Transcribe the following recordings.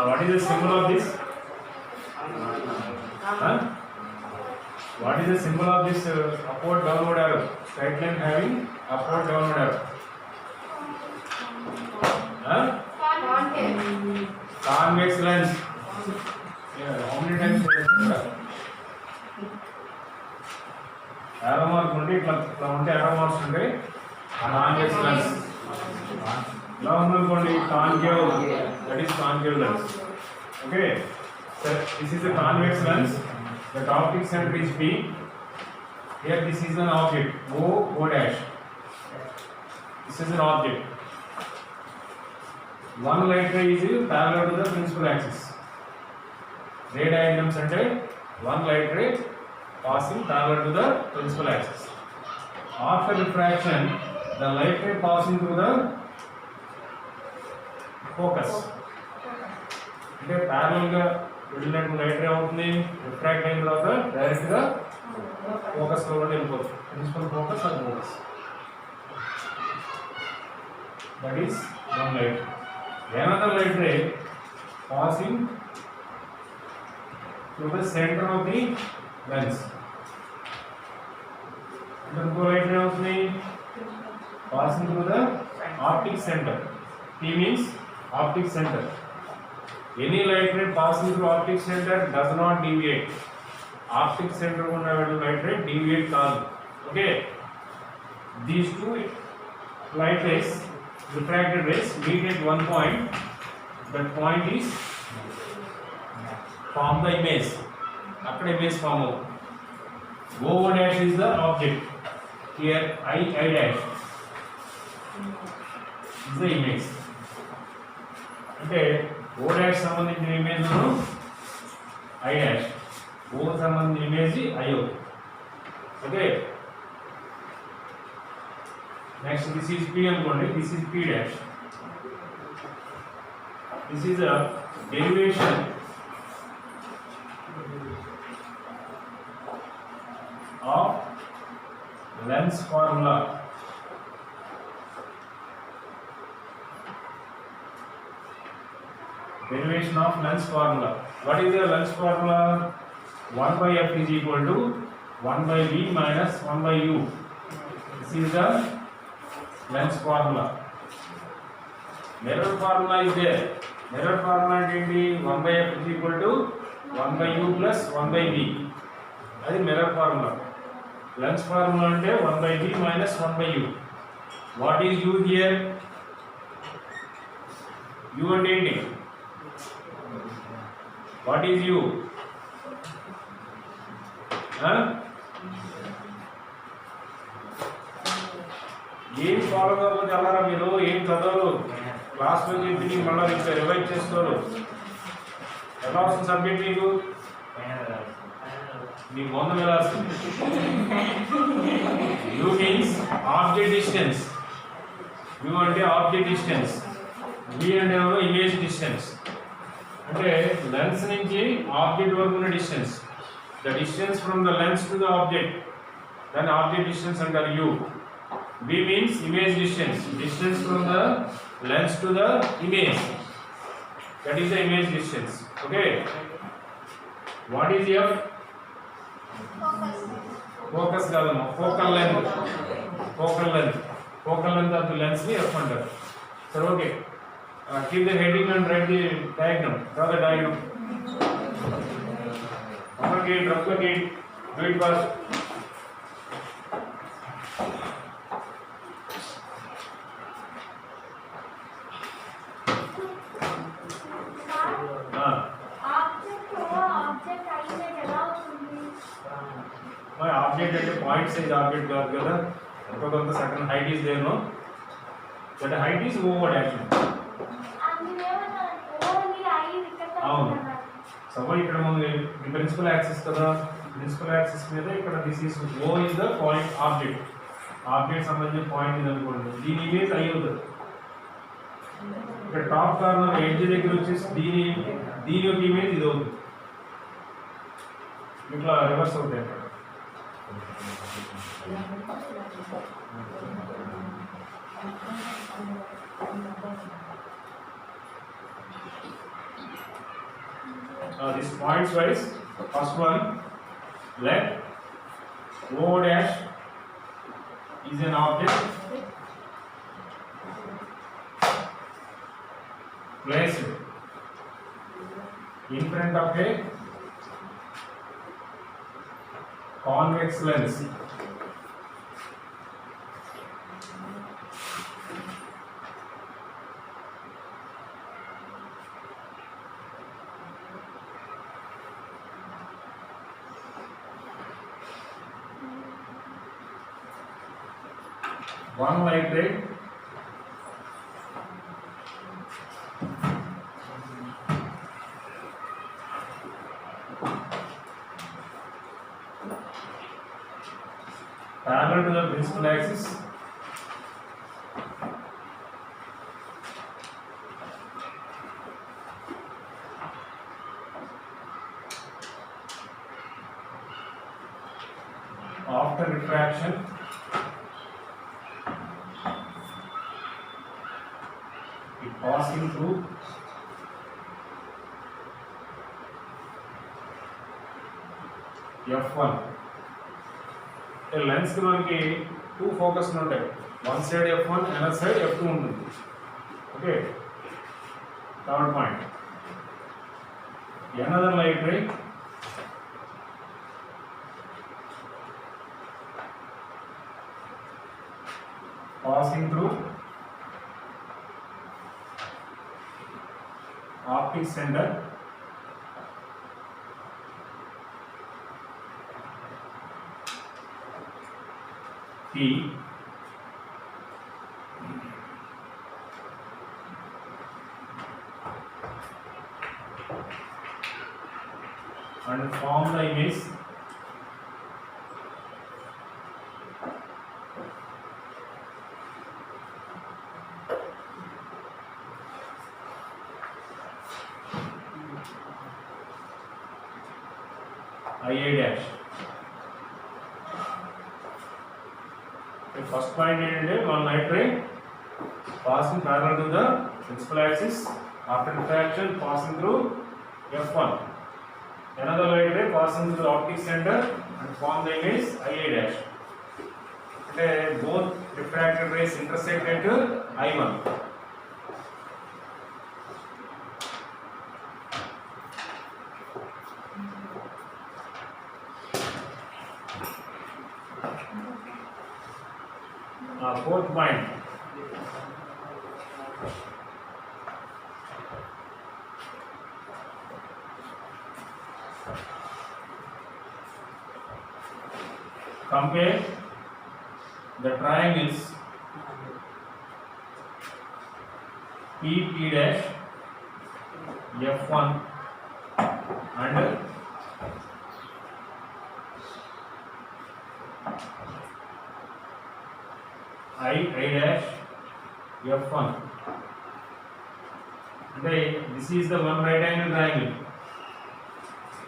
What is the symbol of this? What is the symbol of this upward downward arrow? Straight line having upward downward arrow. Convex lens. Yeah, how many times? Arrow mark unti itla unte arrow marks unte convex lens. Now unkondi concave, that is concave lens. Okay, so this is a convex lens. The optic center is P. Here this is an object O dash. This is an object. One light ray is parallel to the principal axis. Ray diagrams ante one light ray passing parallel to the principal axis. After refraction, the light ray passing through the focus. అంటే parallel గా వెళ్ళినట్టు light ray అవుతుంది, refract అయిన తర్వాత direct గా focus లో వెళ్ళిపోతుంది. Principal focus or focus. That is one light. Another light ray passing through the center of the lens. Another light ray also passing through the optic center. P means optic center. Any light ray passing through optic center does not deviate. Optic center ఉన్న light ray deviate కాదు. Okay. These two light rays, refracted rays, meet at one point. That point is form the image. Akkada image form అవుతుంది. O dash is the object. Here I dash is the image. అంటే O dash సంబంధించిన image I dash, O సంబంధించిన image I అవుతుంది. Okay. Next, this is P అనుకోండి, this is P dash. This is a derivation of lens formula. Derivation of lens formula. What is the lens formula? 1 by f is equal to 1 by v minus 1 by u. This is the lens formula. Mirror formula is there. Mirror formula is 1 by f is equal to 1 by u plus 1 by v. That is mirror formula. Lens formula is 1 by v minus 1 by u. What is u here? U and d. What is u? ఏం follow అవ్వకపోతే అన్నారా మీరు? ఏం చదవరు, క్లాస్లో చెప్పి మళ్ళీ ఇంకా రివైజ్ చేసుకోరు. ఎలా వస్తుంది సబ్జెక్ట్ మీకు? మీ మొన్న వెళ్ళాల్సింది. You means object distance. You అంటే ఆబ్జెక్ట్ డిస్టెన్స్, వి అంటే ఇమేజ్ డిస్టెన్స్. అంటే లెన్స్ నుంచి ఆబ్జెక్ట్ వరకు ఉన్న distance, the distance from the lens to the object, దాని ఆబ్జెక్ట్ డిస్టెన్స్ అంటారు you. V means image distance, distance from the lens to the image, that is the image distance. Okay. What is F? Focus kadamma, focal length. Focal length, focal length of the lens ni F antaru. So okay, keep the heading and write the diagram. Draw the diagram. Replicate, do it fast. Object at a point size object got together. Because of the certain height is there, no? That the height is over actually. So what you can the principal axis kada, principal axis మీద ఇక్కడ this is O is the point object. Object సంబంధించిన point ఇది అనుకోండి. దీని image I అవుతుంది. ఇక్కడ top corner edge దగ్గర వచ్చేసి దీని యొక్క ఇమేజ్ ఇది అవుతుంది. ఇట్లా రివర్స్ అవుతాయి అక్కడ. This points wise, first one, let O dash is an object placed in front of a convex lens. One light ray parallel to the principal axis after refraction it passing through F1. Lens కి మనకి two focus ఉంటాయి, one side F1 another side F2 ఉంటుంది. Okay, third point, another light ray passing through optic center P and form the image IA dash. First point ఏంటంటే one light ray passing parallel to the principal axis after refraction passing through F1. Another light ray passing through the optic center and form the image IA dash. అంటే both refracted rays intersect at I1. Fourth point, compare the triangles PP dash F1 and I dash F1. అంటే this is the one right angle triangle.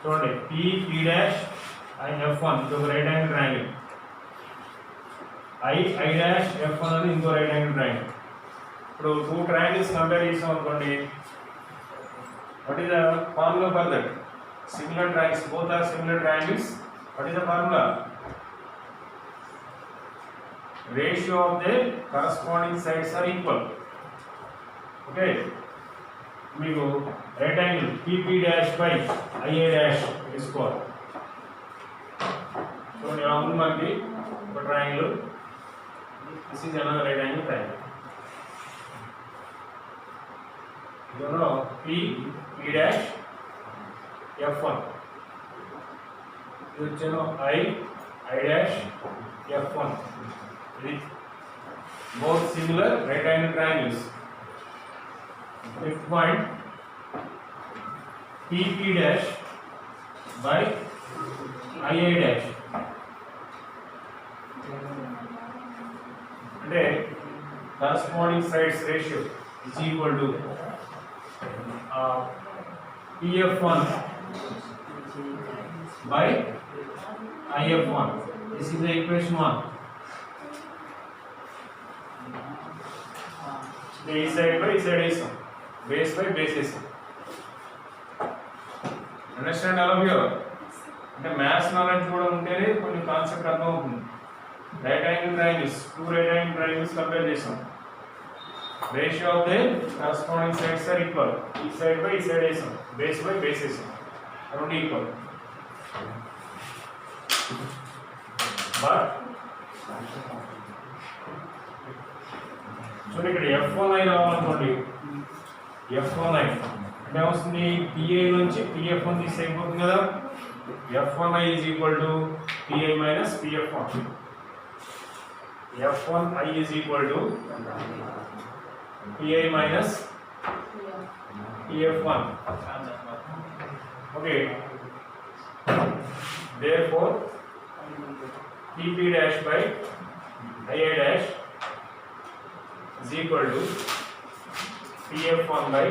చూడండి P dash and F1 ఇది ఒక right angle triangle, I dash F1 అనేది ఇంకో right angle triangle. ఇప్పుడు two triangles compare చేసాం అనుకోండి, what is the formula for that? Similar triangles, both are similar triangles. What is the formula? Ratio of the corresponding sides are equal. Okay, మీకు right angle PP dash by IA dash తీసుకోవాలి. చూడండి ఇలా ఉంది మనకి ఒక triangle, this is another right angle triangle. ఇందులో P dash F1, ఇది వచ్చేమో I dash F1. Both similar right angle triangles. Fifth point, PP dash by IA dash. అంటే corresponding sides ratio is equal to PF1 by IF1. This is the equation 1. The side by side is base by base is. Understand all of you? అంటే maths knowledge కూడా ఉంటేనే కొన్ని concept అర్థం అవుతుంది. Right angle triangles, two right angle triangles compare చేసాం. Ratio of the corresponding sides are equal. ఈ side by ఈ side వేసాం, బేస్ బై బేస్ వేసాం, రెండు ఈక్వల్. బట్ చూడండి ఇక్కడ F1i రావాలనుకోండి, F1i అంటే ఏమొస్తుంది, PI నుంచి PF1 తీసి అయిపోతుంది కదా. F1i is equal to PI minus PF1. F1i is equal to PI minus PF1. Okay. Therefore, PP dash by II dash is equal to PF1 by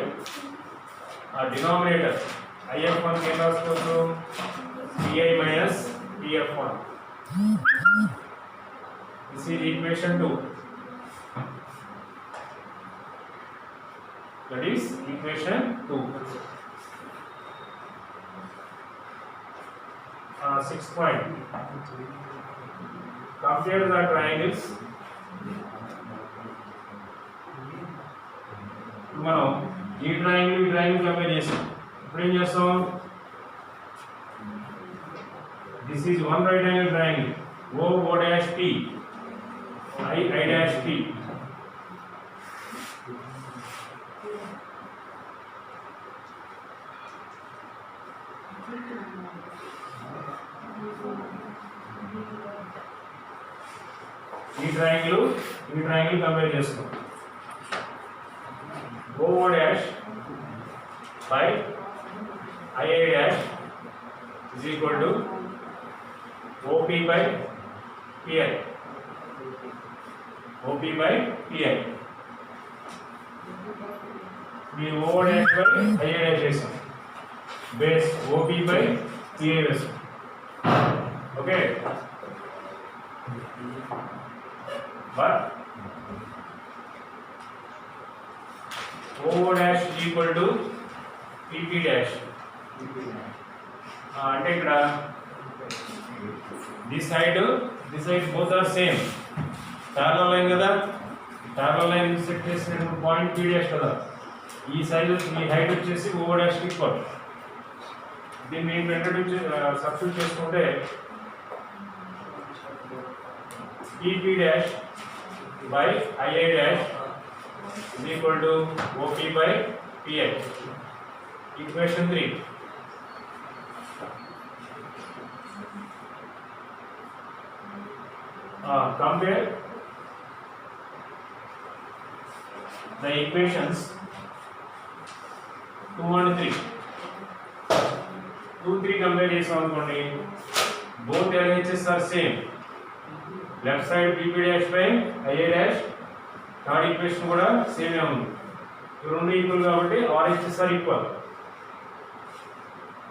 denominator. IF1 can also go PI minus PF1. This is equation 2. That is equation 2. 6 point. Compare the triangles. మనం ఈ triangle compare చేసాం. ఇప్పుడు ఏం చేస్తాం, this is one right angle triangle, O dash T, I dash T. ఈ triangle compare చేస్తాం. O dash by II dash is equal to OP by PI. OP by PI. We O dash by II dash చేసాం, base OP by PI వేసాం. Okay. But O dash is equal to PP dash. అంటే ఇక్కడ this side both are same. Parallel line కదా, parallel line set చేసిన point P dash కదా. ఈ side ఈ height వచ్చేసి O dash ఈక్వల్. దీన్ని ఇంట్రడ్యూస్ సబ్స్టిట్యూట్ చేసుకుంటే PP dash by II dash is equal to OP by PI. Equation 3. Compare the equations 2 and 3. 2, 3 compare చేసాం అనుకోండి, both LHS are same. Left side PP dash by II dash, third equation కూడా same ఉంది. ఈ రెండు equal కాబట్టి RHS are equal.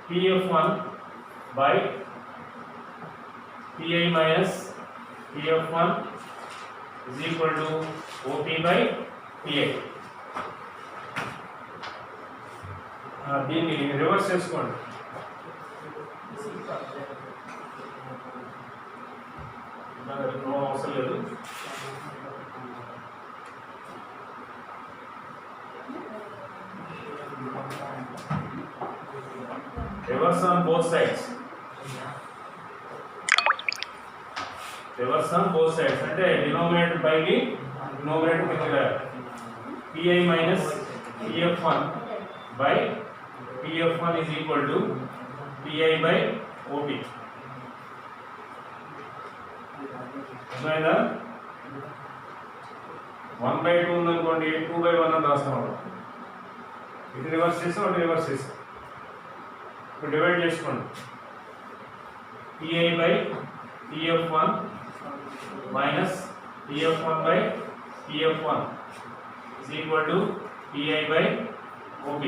PF1 by PI minus PF1 is equal to OP by PI. దీన్ని reverse చేసుకోండి. అవసరం లేదు. Reverse on both sides. Reverse on both sides. అంటే denominator పైకి numerator కిందకి రాయాలి. PI minus PF1 by PF1 is equal to PI by OP. అర్థమైందా? 1/2 ఉందనుకోండి, 2/1 అని రాస్తాం. ఇది రివర్స్ చేస్తాం, అది రివర్స్ చేస్తాం. ఇప్పుడు డివైడ్ చేసుకోండి. PI by PF1 minus PF1 by PF1 is equal to PI by OP.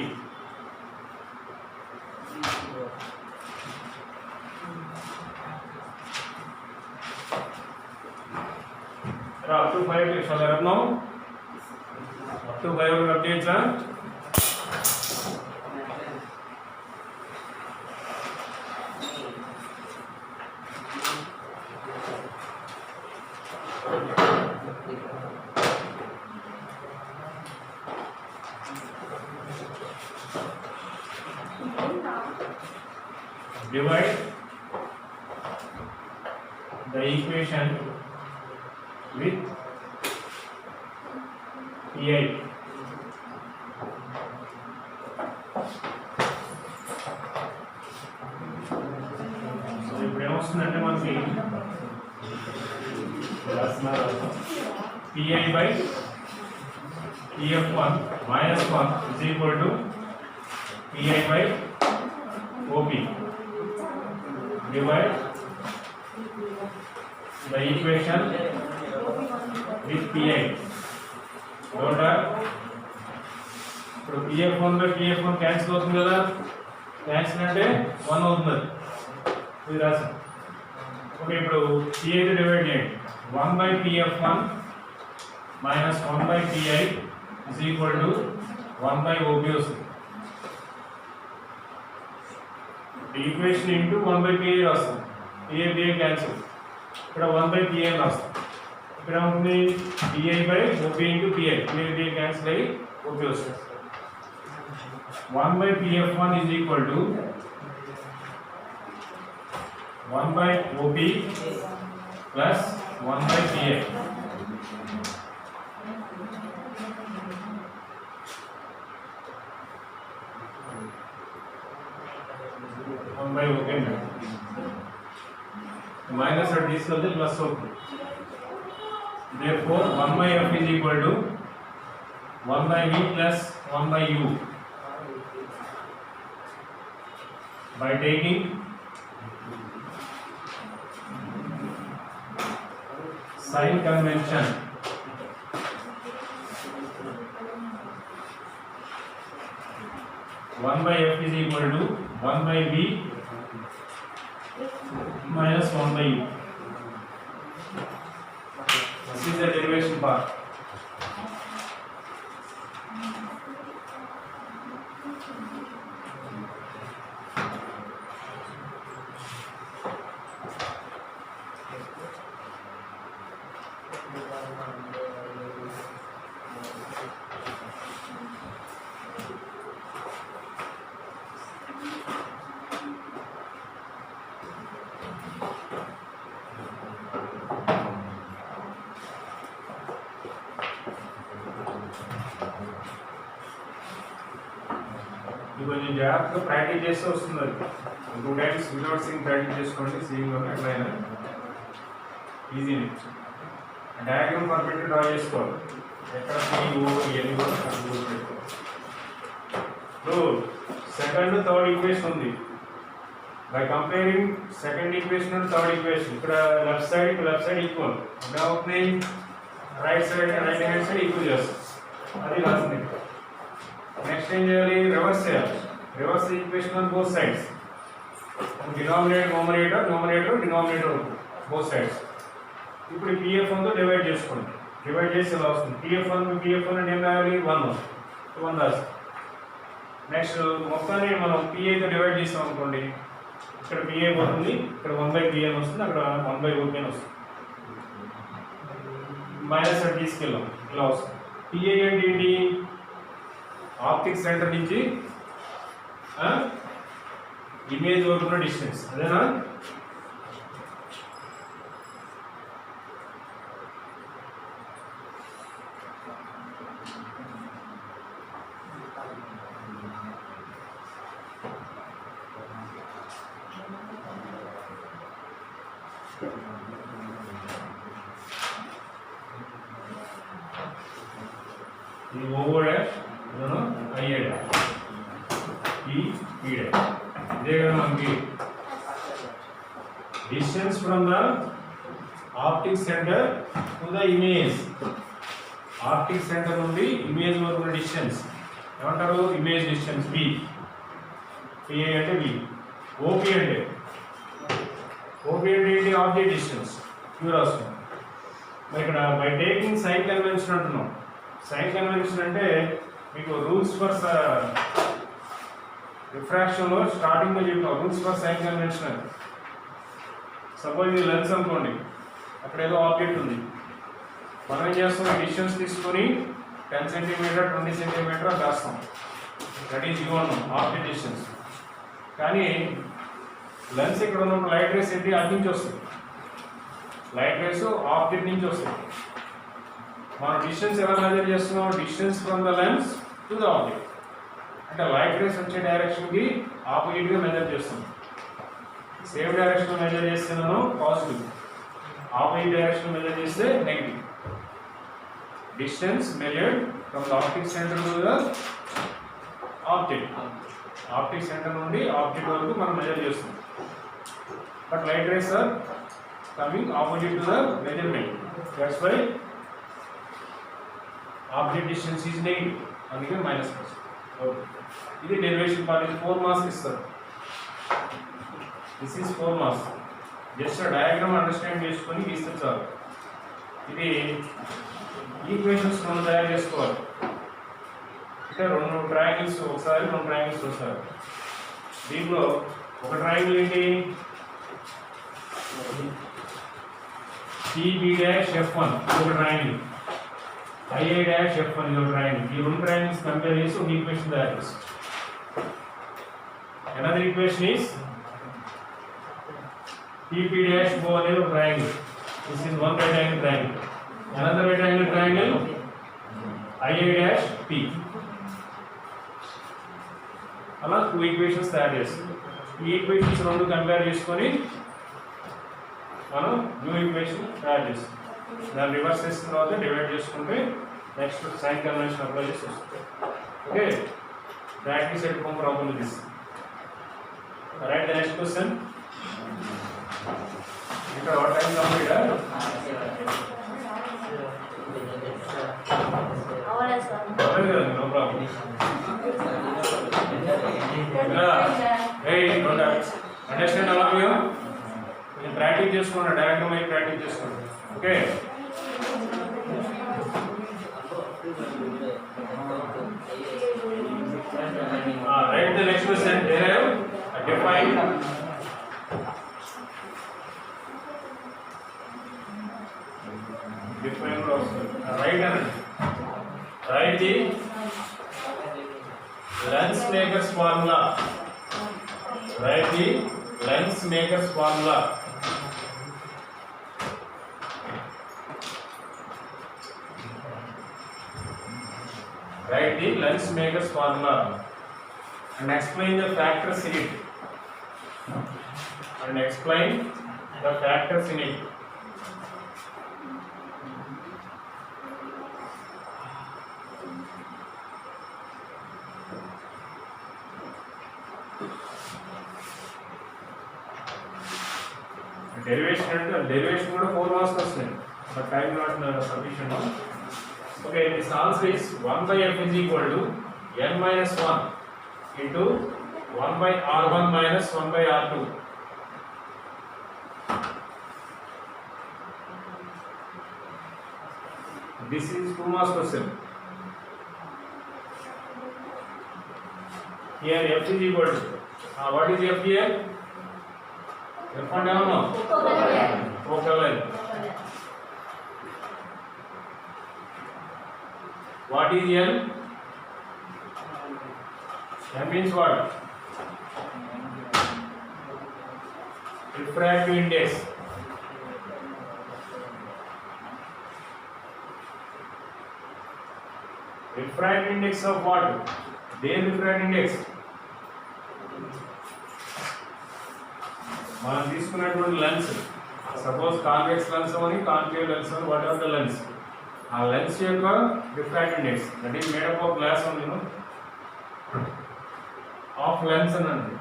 up to 5 shall I have now? Up to 5 will update the divide the equation with pi. So ఇప్పుడు ఏమొస్తుందంటే మనకి pi by pf1 minus 1 is equal to pi by op. Divide the equation with pi. Note ఇప్పుడు pf1 by pf1 cancel అవుతుంది కదా, cancel అంటే 1 అవుతుంది ఇది రాసాం. ఓకే, ఇప్పుడు pi తో డివైడ్ చేయండి. 1 by pf1 minus 1 by pi is equal to 1 by op వస్తుంది. ఈక్వేషన్ ఇంటూ 1 by pi రాస్తాం. pi క్యాన్సిల్, ఇక్కడ 1 by pi రాస్తాం. ఇక్కడ ఉంటుంది pi by op into pi cancel అయ్యి op వస్తుంది. 1 by pf1 is equal to 1 by op plus 1 by pi. by okay minus or తీసుకెళ్తే plus అవుతుంది. Therefore 1 by f is equal to 1 by v plus 1 by u. By taking sign convention, one by f is equal to 1 by v minus 1 by u. This is the derivation part. కొంచెం జాగ్రత్తగా practice చేస్తూ వస్తుంది. 2 times without seeing practice చేసుకోండి. Seeing వల్ల ఎట్లయినా ఈజీని diagram పర్ఫెక్ట్గా draw చేసుకోవాలి. ఎక్కడ సీఓ ఇవన్నీ కూడా గుర్తుపెట్టుకోవాలి. ఇప్పుడు సెకండ్ థర్డ్ ఈక్వేషన్ ఉంది. By comparing second equation and third equation, ఇక్కడ లెఫ్ట్ సైడ్ ఈక్వల్, ఇక్కడ అవుతుంది రైట్ హ్యాండ్ సైడ్ ఈక్వల్ చేస్తాం. అది రాసింది. నెక్స్ట్ ఏం చేయాలి? రివర్స్ చేయాలి. Reverse equation on both sides. Denominator denominator both sides. ఇప్పుడు pf1 తో డివైడ్ చేసుకోండి. డివైడ్ చేసి ఇలా వస్తుంది. pf1 అంటే ఏం రాయాలి? 1 రాసి. నెక్స్ట్ మొత్తాన్ని మనం pi తో డివైడ్ చేసాం అనుకోండి, ఇక్కడ pi పోతుంది, ఇక్కడ 1 by pi వస్తుంది, అక్కడ 1 by op వస్తుంది. మైనస్ అని తీసుకెళ్ళాం, ఇలా వస్తుంది. pi అంటే ఏంటి? ఆప్టిక్ సెంటర్ నుంచి ఇమేజ్ వరకు ఉన్న డిస్టెన్స్, అదేనా? ఇది ఓవర్ ఐ ఈ ఇదే కదా మనకి distance from the optic centre to the image. Optic centre నుండి ఇమేజ్ వరకు ఉన్న డిస్టెన్స్ ఏమంటారు? Image distance B. పిఐ అంటే బి. ఓపి అంటే ఏంటి? ఆబ్జెక్ట్ డిస్టెన్స్ క్యూ రాస్తుంది. ఇక్కడ బై టేకింగ్ సైన్ కన్వెన్షన్ అంటున్నాం. సైన్ కన్వెన్షన్ అంటే మీకు రూల్స్ ఫర్ రిఫ్రాక్షన్లో స్టార్టింగ్లో చెప్పినాం rules for sign convention. Suppose ఇది లెన్స్ అనుకోండి, అక్కడ ఏదో ఆబ్జెక్ట్ ఉంది, మనం ఏం చేస్తాం డిస్టెన్స్ తీసుకొని 10 సెంటీమీటర్ 20 సెంటీమీటర్ రాస్తాం, that is given object distance. కానీ లెన్స్ ఇక్కడ ఉన్నప్పుడు లైట్ రేస్ ఏంటి అటు నుంచి వస్తుంది, లైట్ రేస్ ఆబ్జెక్ట్ నుంచి వస్తుంది. మనం డిస్టెన్స్ ఎలా మెజర్ చేస్తున్నాం, distance from the lens to the object, అంటే లైట్ రేస్ వచ్చే డైరెక్షన్కి ఆపోజిట్గా మెజర్ చేస్తున్నాం. సేమ్ డైరెక్షన్ మెజర్ చేస్తున్నాను పాజిటివ్, ఆపోజిట్ డైరెక్షన్ మెజర్ చేస్తే negative. Distance measured from the optic centre to the object, optic centre నుండి ఆబ్జెక్ట్ వరకు మనం మెజర్ చేస్తున్నాం. But light rays are coming opposite to the measurement, that's why object distance is negative, అందుకే minus. Okay, ఇది derivation part. ఇది 4 marks ఇస్తారు. This is 4 marks. Just diagram understand చేసుకొని గీస్తే చాలు. ఇది ఈక్వేషన్స్ మనం తయారు చేసుకోవాలి, అంటే 2 ట్రయాంగిల్స్ ఒకసారి 2 ట్రయాంగిల్స్ ఒకసారి. దీంట్లో ఒక ట్రయాంగిల్ ఏంటి, CB'F1 ఒక ట్రయాంగిల్, IA'F1 ఒక ట్రయాంగిల్. ఈ 2 ట్రయాంగిల్స్ కంపేర్ చేసి ఒక ఈక్వేషన్ తయారు చేస్తాం. Another equation is TP'O అనేది ఒక triangle. This is one rectangle triangle. Another rectangle triangle IA'P. అలా 2 ఈక్వేషన్స్ తయారు చేస్తాం. ఈ ఈక్వేషన్స్ 2 కంపేర్ చేసుకొని మనం న్యూ ఈక్వేషన్ తయారు చేస్తాం. దాన్ని రివర్స్ చేసిన తర్వాత డివైడ్ చేసుకుంటే నెక్స్ట్ సైన్ కన్వెన్షన్ అప్లై చేసి వస్తుంది. Okay, practice at home problem this. Right the next question. ఇక్కడ what time complete no problem. Understand అలా మీరు ప్రాక్టీస్ చేసుకోండి, డైరెక్ట్గా మీరు ప్రాక్టీస్ చేసుకోండి. Okay, right the next question. Derive define write the lens maker's formula. Write the lens maker's formula. Write the lens maker's formula and explain the factors in it. And explain the factors in it. Derivation కూడా 4 marks వస్తాయి, but time not sufficient. Okay, this answer is 1/f is equal to n minus 1 into 1/r1 minus 1/r2. This is 2 marks question. Here f is equal to what is f here? F and down now. Focal line. What is n? N means what? Refractive index. Refractive index of what? Their refractive index. మనం తీసుకున్నటువంటి lens, suppose convex lens అని concave lens అని what are the lens, ఆ lens యొక్క refractive index that is made up of glass only, of lens అని అండి.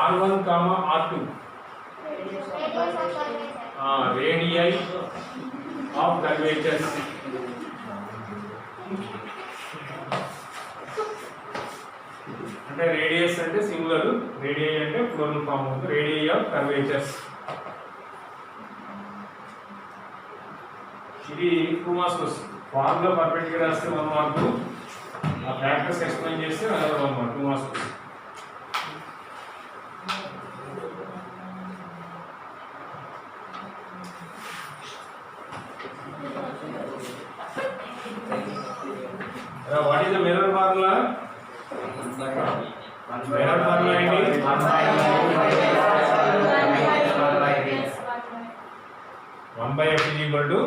R1, R2 radii of curvatures. అంటే radius అంటే సింగులర్, రేడియై అంటే ప్లూరల్ ఫామ్ అవుతుంది, రేడియై ఆఫ్ కర్వేచర్స్. ఇది 2 మార్క్స్ వస్తుంది. ఫార్ములా పర్ఫెక్ట్గా రాస్తే 1 మార్కు, ఆ ఫ్యాక్టర్స్ ఎక్స్ప్లెయిన్ చేస్తే అదర్ 1 మార్క్ 2 మార్క్స్ వస్తుంది. What is the mirror formula? Mirror formula ఏంటి? 1 by f is equal to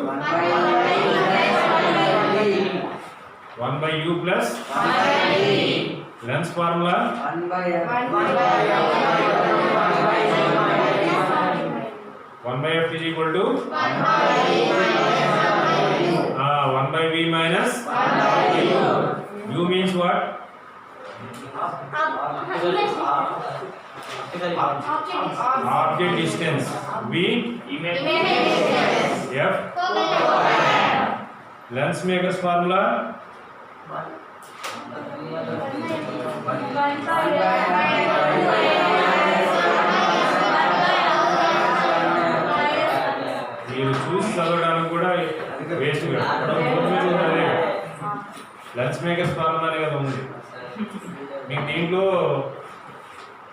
1 by u plus Lenz's formula 1 by f is equal to 1 by v minus u means what? Object distance. V f Lenz makers formula మీరు చూసి చదవడానికి కూడా waste lens makers formula కదా ఉంది. మీకు దీంట్లో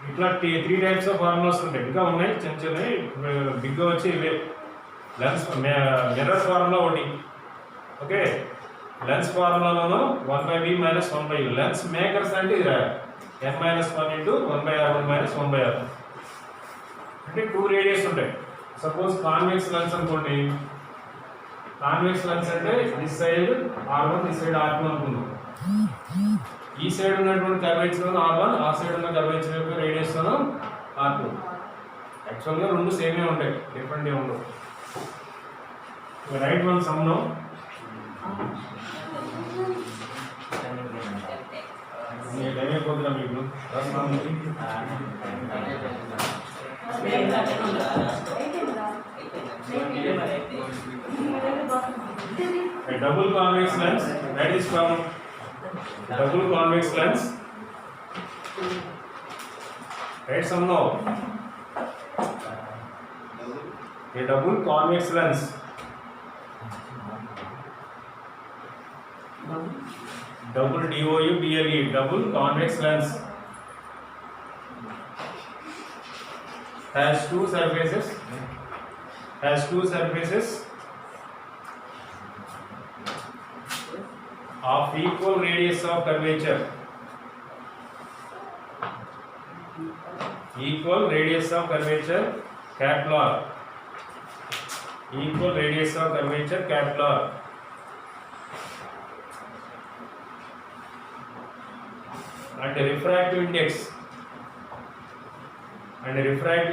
ఇట్లా 3 types of formulas ఉంటాయి, ఇంకా ఉన్నాయి చిన్న చిన్నవి. బిగ్గా వచ్చి ఇవే లెన్స్ మిర్రర్ ఫార్ములా ఒకటి. ఓకే, లెన్స్ ఫార్ములాలోనూ 1 by v minus 1 by u. Lens makers అంటే ఇది n minus 1 into 1 by r1 minus 1 by r. అంటే 2 రేడియస్ ఉంటాయి. సపోజ్ కాన్వెక్స్ లెన్స్ అనుకోండి. కాన్వెక్స్ లెన్స్ అంటే this side r1, this side r2 అనుకుందాం. ఈ సైడ్ ఉన్నటువంటి కర్వేచర్ r1, ఆ సైడ్ ఉన్న కర్వేచర్ యొక్క రేడియస్ r2. యాక్చువల్గా రెండు సేమే ఉంటాయి, డిఫరెంట్ ఏమి ఉండవు. Write one sum no. Time అయిపోతుందా మీకు? A double convex lens, that is from double convex lens. Right, some now. A double convex lens. Double DOUBLE, double convex lens has two surfaces of equal radius of curvature. Equal radius of curvature, capital R. Equal radius of curvature, capital R. And the refractive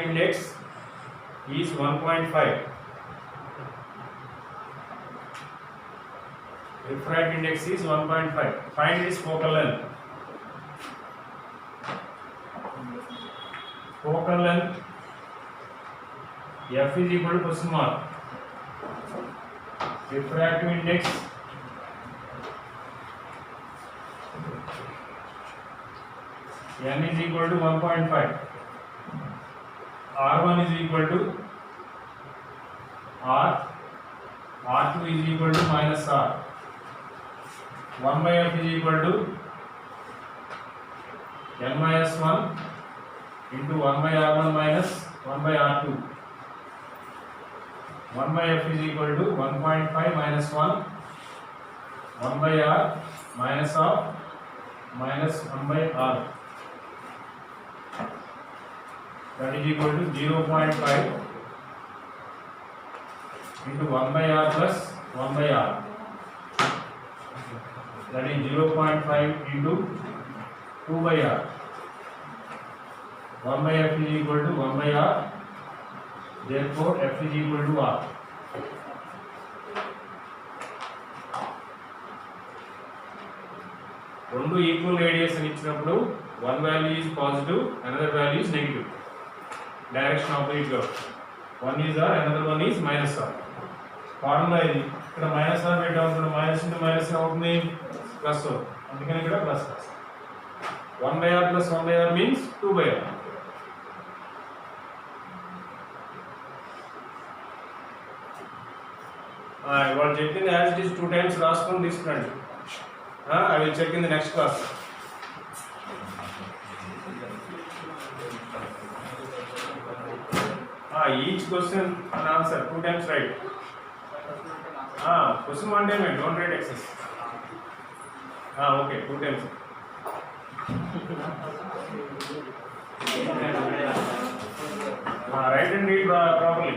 index is 1.5. Refractive index is 1.5. Find its focal length. Focal length f is equal to question mark. Refractive index n is equal to 1.5. R1 is equal to R. R2 is equal to minus R. 1 by f is equal to n minus 1 into 1 by R1 minus 1 by R2. 1 by f is equal to 1.5 minus 1, 1 by R minus of minus 1 by R. That is equal to 0.5 into 1 by R plus 1 by R. That is 0.5 into 2 by R. 1 by f is equal to 1 by R. Therefore, f is equal to R. రెండు equal radius అని ఇచ్చినప్పుడు one value is positive, another value is negative. Direction opposite గా one is R, another one is minus R. Formula ఇది. ఇక్కడ minus are పెట్టాం, minus into minus అవుతుంది plus, అందుకని ఇక్కడ plus plus. 1 by R plus 1 by R means 2 by R. వాళ్ళు చెప్పింది as it is 2 times రాసుకొని తీసుకురండి. I will check in the next class. Each question and answer 2 times write. Question 1 time and don't write excess. Okay, 2 times. Write and read properly.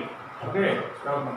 Okay, stop now.